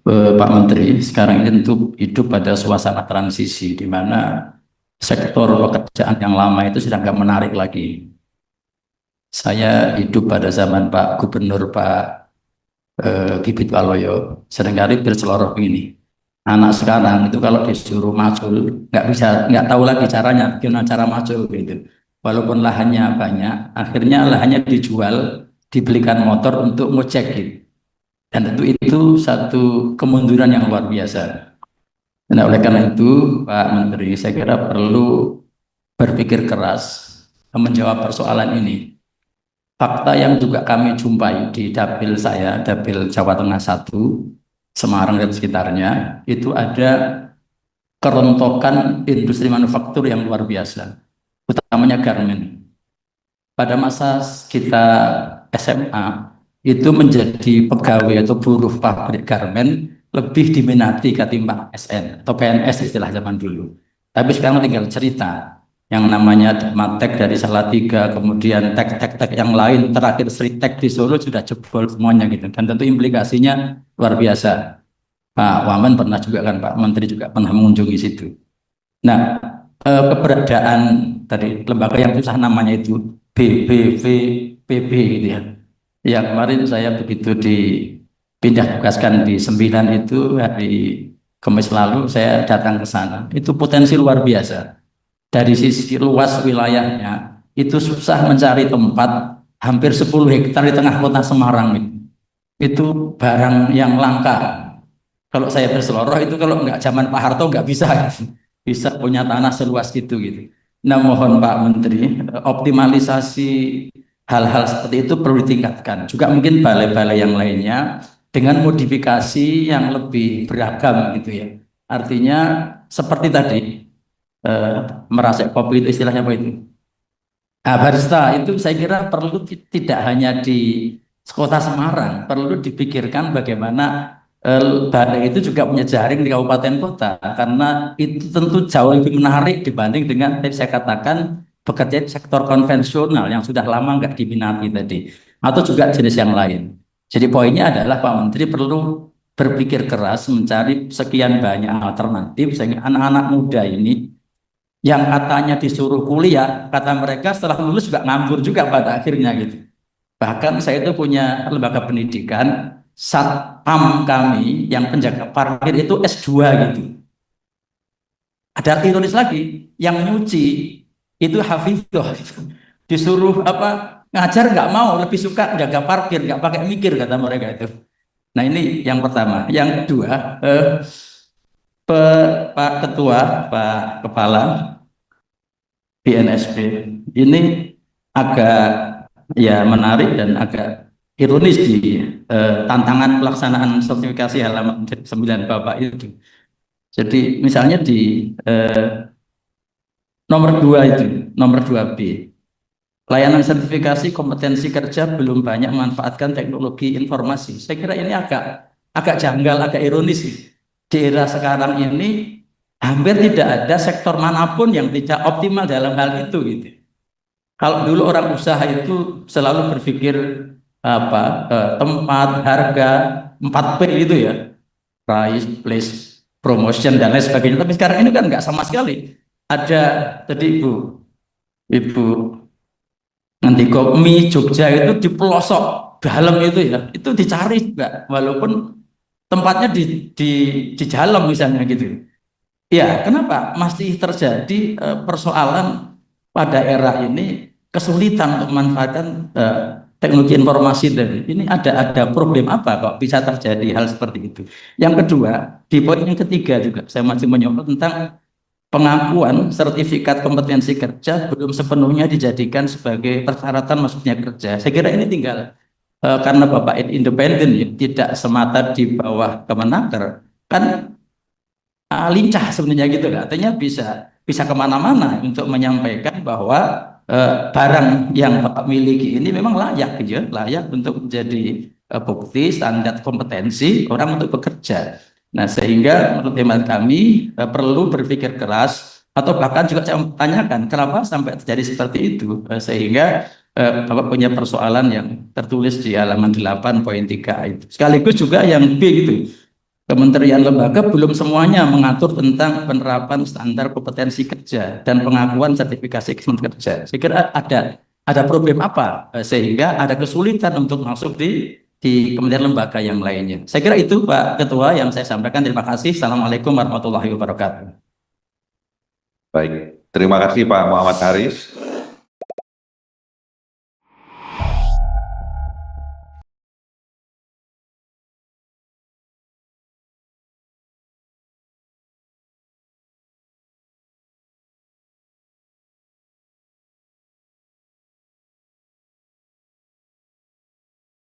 Pak Menteri, sekarang ini tentu hidup pada suasana transisi di mana sektor pekerjaan yang lama itu sudah nggak menarik lagi. Saya hidup pada zaman Pak Gubernur Pak Bibit Waluyo, seringkali berseloroh ini. Anak sekarang itu kalau disuruh macul, nggak bisa, nggak tahu lagi caranya, gimana cara macul gitu. Walaupun lahannya banyak, akhirnya lahannya dijual, dibelikan motor untuk ngecek gitu. Dan tentu itu satu kemunduran yang luar biasa. Nah, oleh karena itu, Pak Menteri, saya kira perlu berpikir keras menjawab persoalan ini. Fakta yang juga kami jumpai di dapil saya, dapil Jawa Tengah 1, Semarang dan sekitarnya, itu ada kerontokan industri manufaktur yang luar biasa, utamanya garmen. Pada masa kita SMA, itu menjadi pegawai atau buruh pabrik garmen lebih diminati ketimbang SN atau PNS istilah zaman dulu. Tapi sekarang tinggal cerita yang namanya Matek dari Salatiga, kemudian tek-tek yang lain, terakhir Sritek di Solo sudah jebol semuanya gitu. Dan tentu implikasinya luar biasa. Pak Wamen pernah juga kan, Pak Menteri juga pernah mengunjungi situ. Nah, keberadaan dari lembaga yang susah namanya itu BBVPB gitu ya. Ya kemarin saya begitu dipindah tugaskan di 9 itu hari Kamis lalu saya datang ke sana. Itu potensi luar biasa. Dari sisi luas wilayahnya itu susah mencari tempat hampir 10 hektar di tengah kota Semarang itu. Itu barang yang langka. Kalau saya berseloroh itu kalau nggak zaman Pak Harto nggak bisa gitu. Bisa punya tanah seluas itu gitu. Nah mohon Pak Menteri optimalisasi hal-hal seperti itu perlu ditingkatkan. Juga mungkin balai-balai yang lainnya dengan modifikasi yang lebih beragam gitu ya. Artinya seperti tadi eh, merasuk kopi itu istilahnya apa itu? Nah, barista itu saya kira perlu tidak hanya di kota Semarang, perlu dipikirkan bagaimana balai itu juga punya jaring di kabupaten kota, karena itu tentu jauh lebih menarik dibanding dengan tadi saya katakan bekerja di sektor konvensional yang sudah lama nggak diminati tadi, atau juga jenis yang lain. Jadi poinnya adalah Pak Menteri perlu berpikir keras mencari sekian banyak alternatif sehingga anak-anak muda ini yang katanya disuruh kuliah, kata mereka setelah lulus juga nganggur juga pada akhirnya gitu. Bahkan saya itu punya lembaga pendidikan, satpam kami yang penjaga parkir itu S2 gitu. Ada ironis lagi, yang nyuci itu hafidhoh gitu. Disuruh apa ngajar nggak mau, lebih suka jaga parkir, nggak pakai mikir kata mereka itu. Nah ini yang pertama. Yang kedua, Pak Ketua, Pak Kepala BNSP ini agak ya menarik dan agak ironis di tantangan pelaksanaan sertifikasi halaman 9 Bapak itu. Jadi misalnya di nomor 2 itu, nomor 2B, layanan sertifikasi kompetensi kerja belum banyak memanfaatkan teknologi informasi. Saya kira ini agak janggal, agak ironis sih. Di era sekarang ini hampir tidak ada sektor manapun yang tidak optimal dalam hal itu gitu. Kalau dulu orang usaha itu selalu berpikir apa tempat, harga, 4P itu ya, price, place, promotion dan lain sebagainya. Tapi sekarang ini kan nggak sama sekali. Ada tadi Ibu nanti mie Jogja itu di pelosok dalam itu ya, itu dicari juga, walaupun tempatnya di di dalam misalnya gitu. Ya, kenapa masih terjadi persoalan pada era ini kesulitan untuk memanfaatkan teknologi informasi dari ini ada problem apa kok bisa terjadi hal seperti itu. Yang kedua, di poin yang ketiga juga saya masih menyorot tentang pengakuan sertifikat kompetensi kerja belum sepenuhnya dijadikan sebagai persyaratan masuknya kerja. Saya kira ini tinggal karena Bapak independen ya, tidak semata di bawah Kemenaker kan lincah sebenarnya gitu kan. Artinya bisa bisa kemana-mana untuk menyampaikan bahwa barang yang Bapak miliki ini memang layak gitu ya, layak untuk menjadi bukti standar kompetensi orang untuk bekerja. Nah, sehingga menurut hemat kami perlu berpikir keras atau bahkan juga saya tanyakan kenapa sampai terjadi seperti itu. Sehingga Bapak punya persoalan yang tertulis di halaman 8 poin 3 itu. Sekaligus juga yang B gitu. kementerian lembaga belum semuanya mengatur tentang penerapan standar kompetensi kerja dan pengakuan sertifikasi kerja. Saya kira ada problem apa sehingga ada kesulitan untuk masuk di kementerian lembaga yang lainnya. Saya kira itu Pak Ketua yang saya sampaikan. Terima kasih. Assalamualaikum warahmatullahi wabarakatuh. Baik, terima kasih Pak Muhammad Haris.